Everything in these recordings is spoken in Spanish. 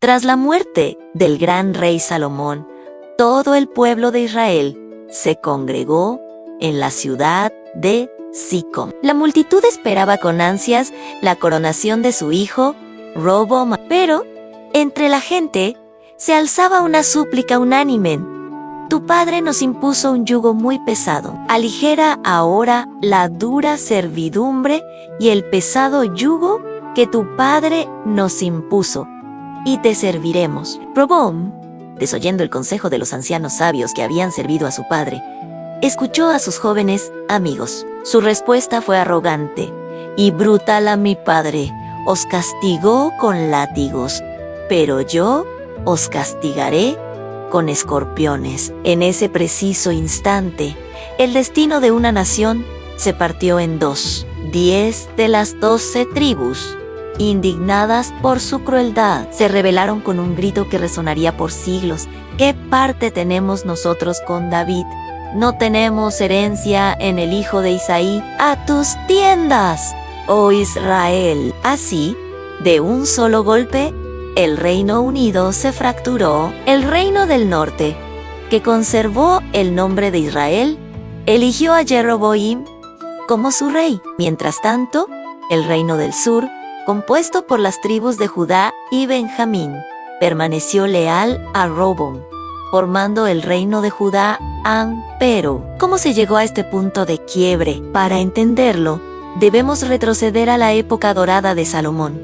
Tras la muerte del gran rey Salomón, todo el pueblo de Israel se congregó en la ciudad de Sicom. La multitud esperaba con ansias la coronación de su hijo, Roboam, pero entre la gente se alzaba una súplica unánime. Tu padre nos impuso un yugo muy pesado. Aligera ahora la dura servidumbre y el pesado yugo que tu padre nos impuso, y te serviremos. Roboam, desoyendo el consejo de los ancianos sabios que habían servido a su padre, escuchó a sus jóvenes amigos. Su respuesta fue arrogante y brutal a mi padre. Os castigó con látigos, pero yo os castigaré con escorpiones. En ese preciso instante, el destino de una nación se partió en dos. 10 de las 12 tribus, indignadas por su crueldad, se rebelaron con un grito que resonaría por siglos. ¿Qué parte tenemos nosotros con David? No tenemos herencia en el hijo de Isaí. ¡A tus tiendas, oh Israel! Así, de un solo golpe, el Reino Unido se fracturó. El Reino del Norte, que conservó el nombre de Israel, eligió a Jeroboam como su rey. Mientras tanto, el Reino del Sur, compuesto por las tribus de Judá y Benjamín, permaneció leal a Roboam, formando el Reino de Judá. Pero, ¿cómo se llegó a este punto de quiebre? Para entenderlo, debemos retroceder a la época dorada de Salomón.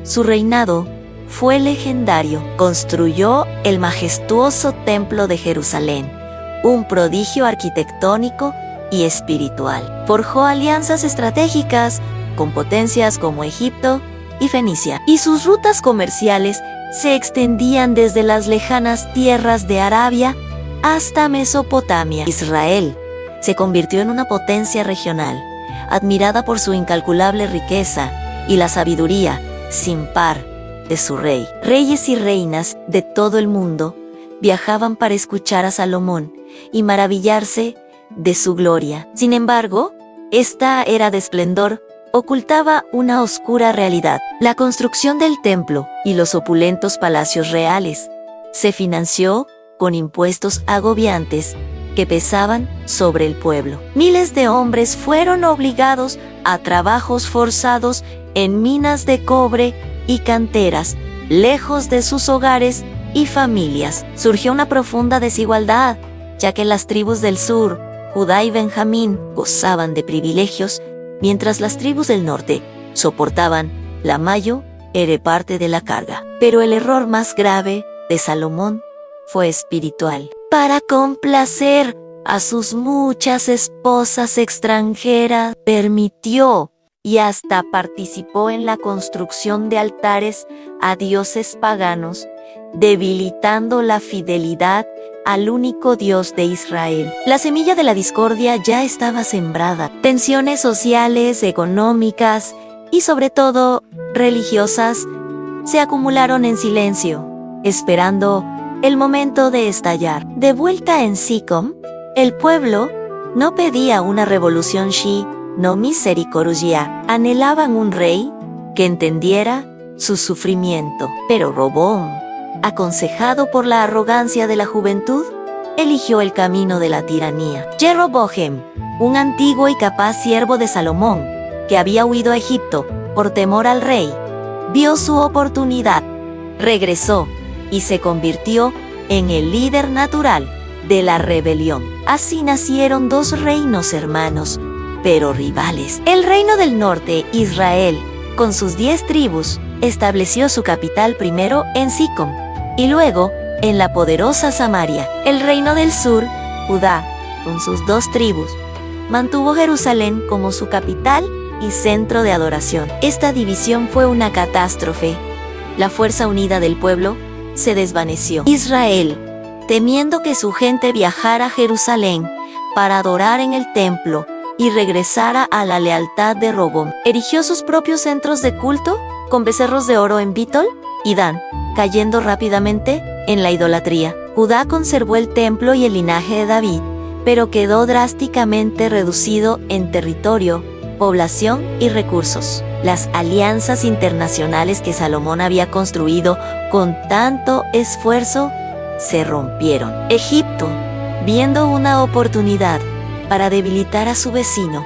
Su reinado fue legendario. Construyó el majestuoso Templo de Jerusalén, un prodigio arquitectónico y espiritual. Forjó alianzas estratégicas con potencias como Egipto y Fenicia, y sus rutas comerciales se extendían desde las lejanas tierras de Arabia hasta Mesopotamia. Israel se convirtió en una potencia regional, admirada por su incalculable riqueza y la sabiduría sin par de su rey. Reyes y reinas de todo el mundo viajaban para escuchar a Salomón y maravillarse de su gloria. Sin embargo, esta era de esplendor ocultaba una oscura realidad. La construcción del templo y los opulentos palacios reales se financió con impuestos agobiantes que pesaban sobre el pueblo. Miles de hombres fueron obligados a trabajos forzados en minas de cobre y canteras, lejos de sus hogares y familias. Surgió una profunda desigualdad, ya que las tribus del sur, Judá y Benjamín, gozaban de privilegios, mientras las tribus del norte soportaban la mayor parte de la carga. Pero el error más grave de Salomón fue espiritual. Para complacer a sus muchas esposas extranjeras, permitió y hasta participó en la construcción de altares a dioses paganos, debilitando la fidelidad al único Dios de Israel. La semilla de la discordia ya estaba sembrada. Tensiones sociales, económicas y sobre todo religiosas se acumularon en silencio, esperando el momento de estallar. De vuelta en Sicom, el pueblo no pedía una revolución no misericordia. Anhelaban un rey que entendiera su sufrimiento. Pero Roboam, aconsejado por la arrogancia de la juventud, eligió el camino de la tiranía. Jeroboam, un antiguo y capaz siervo de Salomón, que había huido a Egipto por temor al rey, vio su oportunidad, regresó y se convirtió en el líder natural de la rebelión. Así nacieron dos reinos hermanos, pero rivales. El reino del norte, Israel, con sus 10 tribus, estableció su capital primero en Sicom y luego en la poderosa Samaria. El reino del sur, Judá, con sus 2 tribus, mantuvo Jerusalén como su capital y centro de adoración. Esta división fue una catástrofe. La fuerza unida del pueblo se desvaneció. Israel, temiendo que su gente viajara a Jerusalén para adorar en el templo y regresara a la lealtad de Roboam, erigió sus propios centros de culto con becerros de oro en Bitol y Dan, cayendo rápidamente en la idolatría. Judá conservó el templo y el linaje de David, pero quedó drásticamente reducido en territorio, población y recursos. Las alianzas internacionales que Salomón había construido con tanto esfuerzo se rompieron. Egipto, viendo una oportunidad para debilitar a su vecino,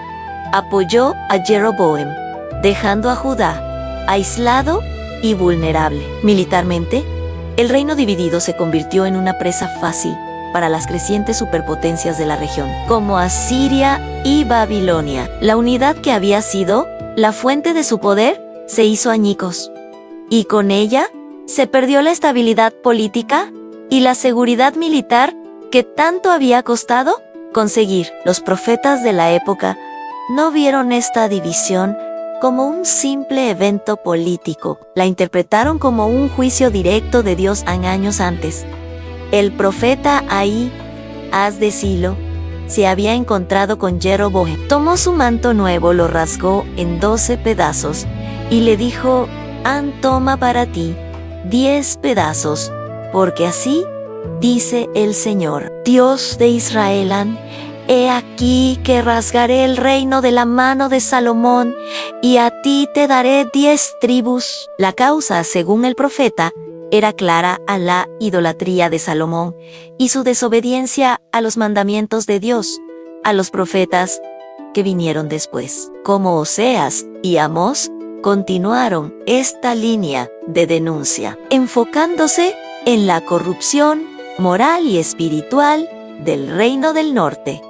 apoyó a Jeroboam, dejando a Judá aislado y vulnerable. Militarmente, el reino dividido se convirtió en una presa fácil para las crecientes superpotencias de la región, como Asiria y Babilonia. La unidad que había sido la fuente de su poder se hizo añicos, y con ella se perdió la estabilidad política y la seguridad militar que tanto había costado conseguir. Los profetas de la época no vieron esta división como un simple evento político. La interpretaron como un juicio directo de Dios años antes. El profeta Ahías de Silo se había encontrado con Jeroboam. Tomó su manto nuevo, lo rasgó en 12 pedazos y le dijo: toma para ti 10 pedazos, porque así dice el Señor, Dios de Israel: he aquí que rasgaré el reino de la mano de Salomón, y a ti te daré 10 tribus. La causa, según el profeta, era clara: a la idolatría de Salomón y su desobediencia a los mandamientos de Dios, a los profetas que vinieron después, como Oseas y Amós, continuaron esta línea de denuncia, enfocándose en la corrupción moral y espiritual del reino del norte.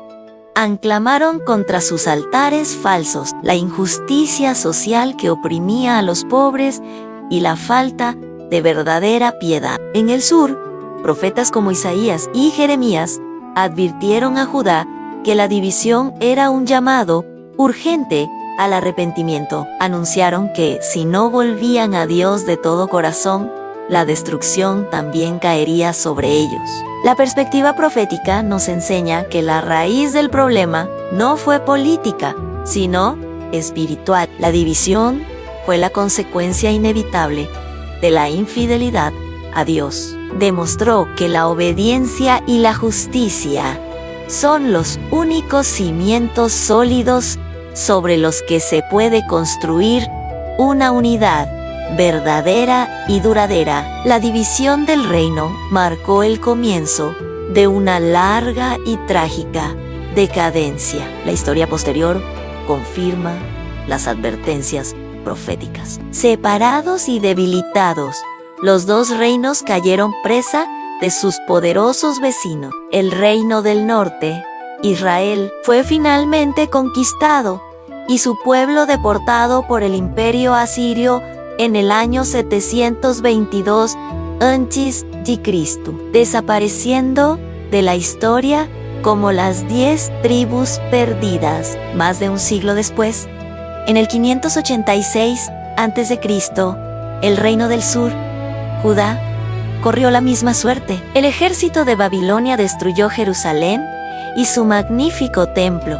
Clamaron contra sus altares falsos, la injusticia social que oprimía a los pobres y la falta de verdadera piedad. En el sur, profetas como Isaías y Jeremías advirtieron a Judá que la división era un llamado urgente al arrepentimiento. Anunciaron que si no volvían a Dios de todo corazón, la destrucción también caería sobre ellos. La perspectiva profética nos enseña que la raíz del problema no fue política, sino espiritual. La división fue la consecuencia inevitable de la infidelidad a Dios. Demostró que la obediencia y la justicia son los únicos cimientos sólidos sobre los que se puede construir una unidad verdadera y duradera. La división del reino marcó el comienzo de una larga y trágica decadencia. La historia posterior confirma las advertencias proféticas. Separados y debilitados, los dos reinos cayeron presa de sus poderosos vecinos. El reino del norte, Israel, fue finalmente conquistado y su pueblo deportado por el imperio asirio en el año 722 a.C., desapareciendo de la historia como las 10 tribus perdidas. Más de un siglo después, en el 586 a.C., el reino del sur, Judá, corrió la misma suerte. El ejército de Babilonia destruyó Jerusalén y su magnífico templo,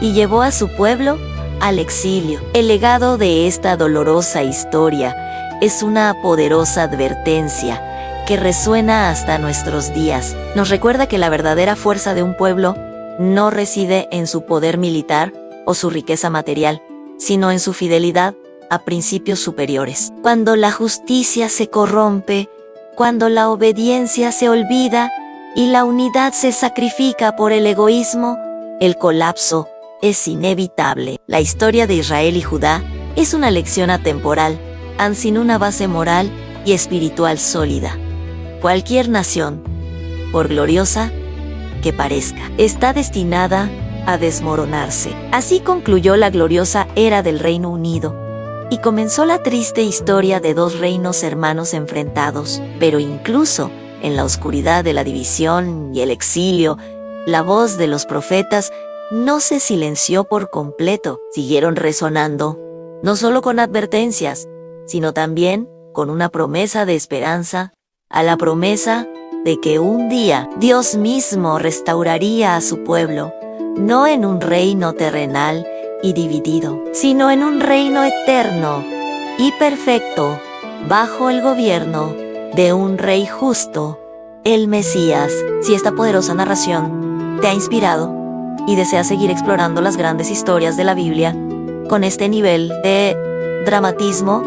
y llevó a su pueblo al exilio. El legado de esta dolorosa historia es una poderosa advertencia que resuena hasta nuestros días. Nos recuerda que la verdadera fuerza de un pueblo no reside en su poder militar o su riqueza material, sino en su fidelidad a principios superiores. Cuando la justicia se corrompe, cuando la obediencia se olvida y la unidad se sacrifica por el egoísmo, el colapso es inevitable. La historia de Israel y Judá es una lección atemporal, sin una base moral y espiritual sólida. Cualquier nación, por gloriosa que parezca, está destinada a desmoronarse. Así concluyó la gloriosa era del Reino Unido, y comenzó la triste historia de dos reinos hermanos enfrentados. Pero incluso en la oscuridad de la división y el exilio, la voz de los profetas no se silenció por completo. Siguieron resonando, no solo con advertencias, sino también con una promesa de esperanza, a la promesa de que un día Dios mismo restauraría a su pueblo, no en un reino terrenal y dividido, sino en un reino eterno y perfecto, bajo el gobierno de un rey justo, el Mesías. Si esta poderosa narración te ha inspirado y deseas seguir explorando las grandes historias de la Biblia con este nivel de dramatismo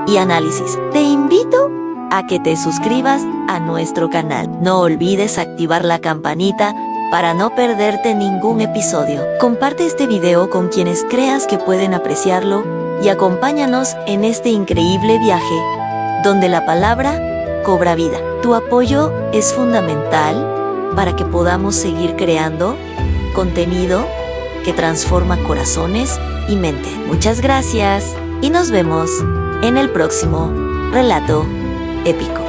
y análisis. Te invito a que te suscribas a nuestro canal. No olvides activar la campanita para no perderte ningún episodio. Comparte este video con quienes creas que pueden apreciarlo y acompáñanos en este increíble viaje donde la palabra cobra vida. Tu apoyo es fundamental para que podamos seguir creando contenido que transforma corazones y mente. Muchas gracias y nos vemos en el próximo relato épico.